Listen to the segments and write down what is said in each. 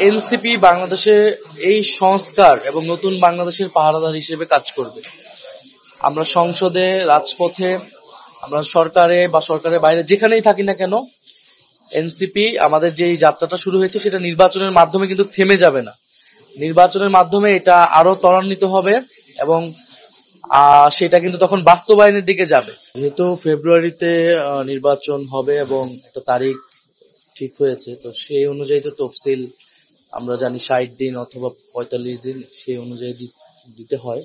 NCP বাংলাদেশে এই সংস্কার এবং নতুন বাংলাদেশের পাহারাদার হিসেবে কাজ করবে। আমরা সংসদে, রাজপথে, আমরা সরকারে বা সরকারের বাইরে যেখানেই থাকি না কেন, এনসিপি আমাদের যে যাত্রাটা শুরু হয়েছে সেটা নির্বাচনের মাধ্যমে কিন্তু থেমে যাবে না। নির্বাচনের মাধ্যমে এটা আরো ত্বরান্বিত হবে এবং সেটা কিন্তু তখন বাস্তবায়নের দিকে যাবে। যেহেতু ফেব্রুয়ারিতে নির্বাচন হবে এবং একটা তারিখ ঠিক হয়েছে, তো সেই অনুযায়ী তো তফসিল আমরা জানি 60 দিন অথবা 45 দিন সেই অনুযায়ী দিতে হয়।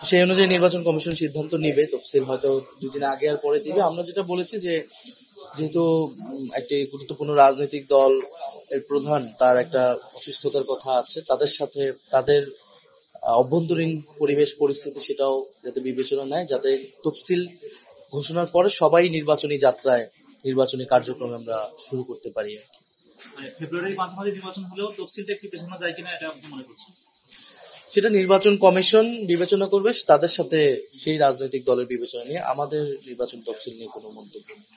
সেই অনুযায়ী নির্বাচন কমিশন সিদ্ধান্ত নিবে। তফসিল হয়তো 2 দিন আগে আর পরে দিবে। আমরা যেটা বলেছি যে যেহেতু একটি গুরুত্বপূর্ণ রাজনৈতিক দল এর প্রধান, তার একটা অসুস্থতার কথা আছে, তাদের সাথে তাদের অভ্যন্তরীণ পরিবেশ পরিস্থিতি সেটাও যাতে বিবেচনা নেয়, যাতে তফসিল ঘোষণার পরে সবাই নির্বাচনী যাত্রায় নির্বাচনী কার্যক্রমে আমরা শুরু করতে পারি। ফেব্রুয়ারির মাঝামাঝি নির্বাচন হলেও তফসিলটা একটু পেছানো যায় কিনা এটা আপনি মনে করছেন? সেটা নির্বাচন কমিশন বিবেচনা করবে, তাদের সাথে সেই রাজনৈতিক দলের বিবেচনা নিয়ে। আমাদের নির্বাচন তফসিল নিয়ে কোনো মন্তব্য নেই।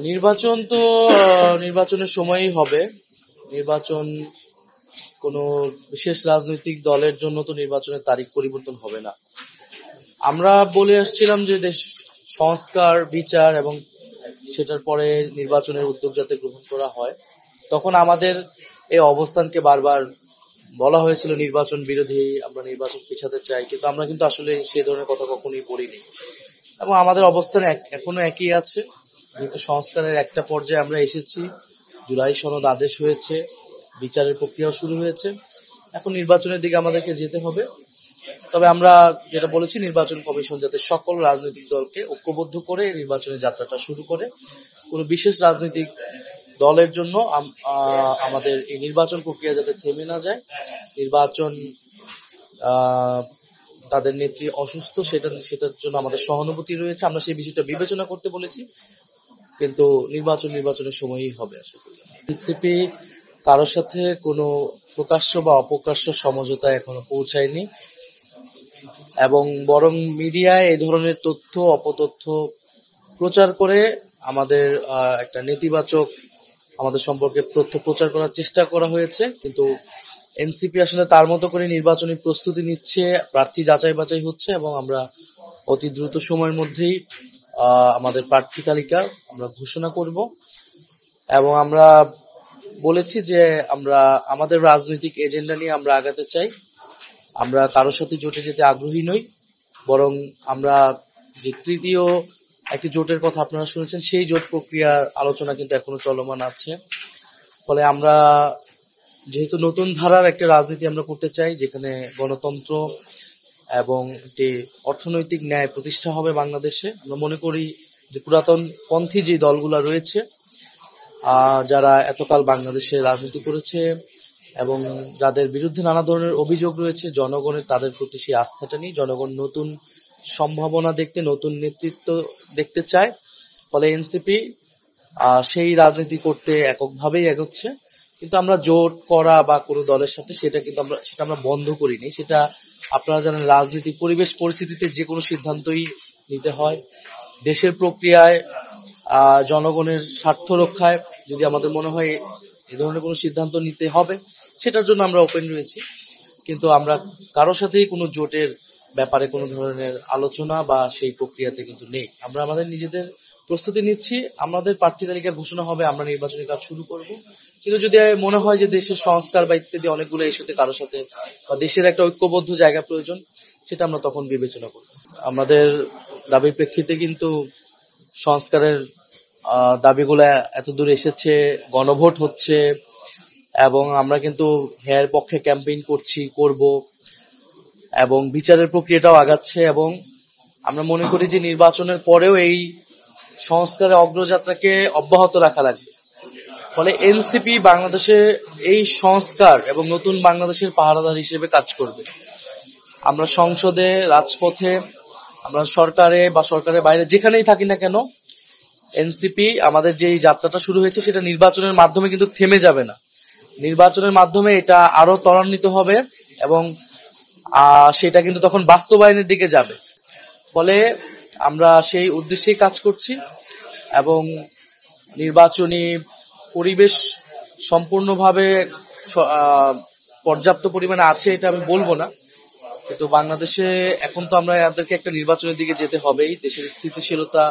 নির্বাচন তো নির্বাচনের সময়ই হবে। নির্বাচন কোনো বিশেষ রাজনৈতিক দলের জন্য তো নির্বাচনের তারিখ পরিবর্তন হবে না। আমরা বলে আসছিলাম যে দেশ সংস্কার, বিচার এবং সেটার পরে নির্বাচনের উদ্যোগ যাতে গ্রহণ করা হয়। তখন আমাদের এই অবস্থানকে বারবার বলা হয়েছিল নির্বাচন বিরোধী, আমরা নির্বাচন পিছাতে চাই, কিন্তু আমরা কিন্তু আসলে সেই ধরনের কথা কখনোই বলিনি এবং আমাদের অবস্থান এখনো একই আছে। যেহেতু সংস্কারের একটা পর্যায়ে আমরা এসেছি, জুলাই সনদ আদেশ হয়েছে, বিচারের প্রক্রিয়াও শুরু হয়েছে, এখন নির্বাচনের দিকে আমাদেরকে যেতে হবে। তবে আমরা যেটা বলেছি, নির্বাচন কমিশন যাতে সকল রাজনৈতিক দলকে ঐক্যবদ্ধ করে নির্বাচনের যাত্রাটা শুরু করে। কোনো বিশেষ রাজনৈতিক দলের জন্য আমাদের এই নির্বাচন প্রক্রিয়া যাতে থেমে না যায়, নির্বাচন তাদের নেত্রী অসুস্থ, সেটার জন্য আমাদের সহানুভূতি রয়েছে, আমরা সেই বিষয়টা বিবেচনা করতে বলেছি, কিন্তু নির্বাচনের সময়ই হবে আশা করি। এনসিপি কারোর সাথে কোনো প্রকাশ্য বা অপ্রকাশ্য সমঝোতা এখনো পৌঁছায়নি এবং বরং মিডিয়ায় এই ধরনের তথ্য অপতথ্য প্রচার করে আমাদের একটা নেতিবাচক আমাদের সম্পর্কে তথ্য প্রচার করার চেষ্টা করা হয়েছে। কিন্তু এনসিপি আসলে তার মতো করে নির্বাচনী প্রস্তুতি নিচ্ছে, প্রার্থী যাচাই বাছাই হচ্ছে এবং আমরা অতি দ্রুত সময়ের মধ্যেই আমাদের প্রার্থী তালিকা আমরা ঘোষণা করব এবং আমরা বলেছি যে আমরা আমাদের রাজনৈতিক এজেন্ডা নিয়ে আমরা আগাতে চাই। আমরা কারোর সাথে জোটে যেতে আগ্রহী নই, বরং আমরা যে তৃতীয় একটি জোটের কথা আপনারা শুনেছেন, সেই জোট প্রক্রিয়ার আলোচনা কিন্তু এখনো চলমান আছে। ফলে আমরা যেহেতু নতুন ধারার একটা রাজনীতি আমরা করতে চাই, যেখানে গণতন্ত্র এবং একটি অর্থনৈতিক ন্যায় প্রতিষ্ঠা হবে বাংলাদেশে। আমরা মনে করি যে পুরাতন পন্থী যে দলগুলো রয়েছে, যারা এতকাল বাংলাদেশে রাজনীতি করেছে এবং যাদের বিরুদ্ধে নানা ধরনের অভিযোগ রয়েছে, জনগণের তাদের প্রতি সেই আস্থাটা নেই। জনগণ নতুন সম্ভাবনা দেখতে, নতুন নেতৃত্ব দেখতে চায়। ফলে এনসিপি সেই রাজনীতি করতে এককভাবেই এগোচ্ছে। কিন্তু আমরা জোট করা বা কোনো দলের সাথে সেটা আমরা বন্ধ করিনি। সেটা আপনারা জানেন, রাজনৈতিক পরিবেশ পরিস্থিতিতে যে কোনো সিদ্ধান্তই নিতে হয়। দেশের প্রক্রিয়ায়, জনগণের স্বার্থ রক্ষায় যদি আমাদের মনে হয় এ ধরনের কোনো সিদ্ধান্ত নিতে হবে, সেটার জন্য আমরা ওপেন রয়েছি। কিন্তু আমরা কারোর সাথেই কোনো জোটের ব্যাপারে কোনো ধরনের আলোচনা বা সেই প্রক্রিয়াতে কিন্তু নেই। আমরা আমাদের নিজেদের প্রস্তুতি নিচ্ছি, আমাদের প্রার্থী তালিকা ঘোষণা হবে, আমরা নির্বাচনী কাজ শুরু করব। কিন্তু যদি মনে হয় যে দেশের সংস্কার বা ইত্যাদি অনেকগুলো ইস্যুতে কারোর সাথে বা দেশের একটা ঐক্যবদ্ধ জায়গা প্রয়োজন, সেটা আমরা তখন বিবেচনা করব। আমাদের দাবির প্রেক্ষিতে কিন্তু সংস্কারের দাবিগুলো এত দূর এসেছে, গণভোট হচ্ছে এবং আমরা কিন্তু এর পক্ষে ক্যাম্পেইন করব এবং বিচারের প্রক্রিয়াটাও আগাচ্ছে এবং আমরা মনে করি যে নির্বাচনের পরেও এই সংস্কারের অগ্রযাত্রাকে অব্যাহত রাখা লাগবে। ফলে এনসিপি বাংলাদেশে এই সংস্কার এবং নতুন বাংলাদেশের পাহারাদার হিসেবে কাজ করবে। আমরা সংসদে, রাজপথে, আমরা সরকারে বা সরকারের বাইরে যেখানেই থাকি না কেন, এনসিপি আমাদের যে যাত্রাটা শুরু হয়েছে সেটা নির্বাচনের মাধ্যমে কিন্তু থেমে যাবে না। নির্বাচনের মাধ্যমে এটা আরো ত্বরান্বিত হবে এবং সেটা কিন্তু তখন বাস্তবায়নের দিকে যাবে। ফলে আমরা সেই উদ্দেশ্যেই কাজ করছি এবং নির্বাচনী পরিবেশ সম্পূর্ণভাবে পর্যাপ্ত পরিমাণে আছে এটা আমি বলবো না, কিন্তু বাংলাদেশে এখন তো আমরা এদেরকে একটা নির্বাচনের দিকে যেতে হবেই, দেশের স্থিতিশীলতা,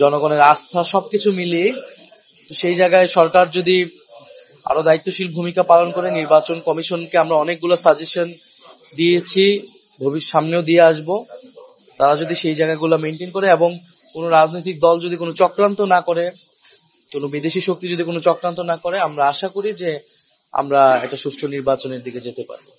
জনগণের আস্থা সবকিছু মিলিয়ে। তো সেই জায়গায় সরকার যদি আরো দায়িত্বশীল ভূমিকা পালন করে, নির্বাচন কমিশনকে আমরা অনেকগুলো সাজেশন দিয়েছি, সামনেও দিয়ে আসব, তারা যদি সেই জায়গাগুলো মেনটেন করে এবং কোনো রাজনৈতিক দল যদি কোনো চক্রান্ত না করে, কোনো বিদেশি শক্তি যদি কোনো চক্রান্ত না করে, আমরা আশা করি যে আমরা একটা সুষ্ঠু নির্বাচনের দিকে যেতে পারবো।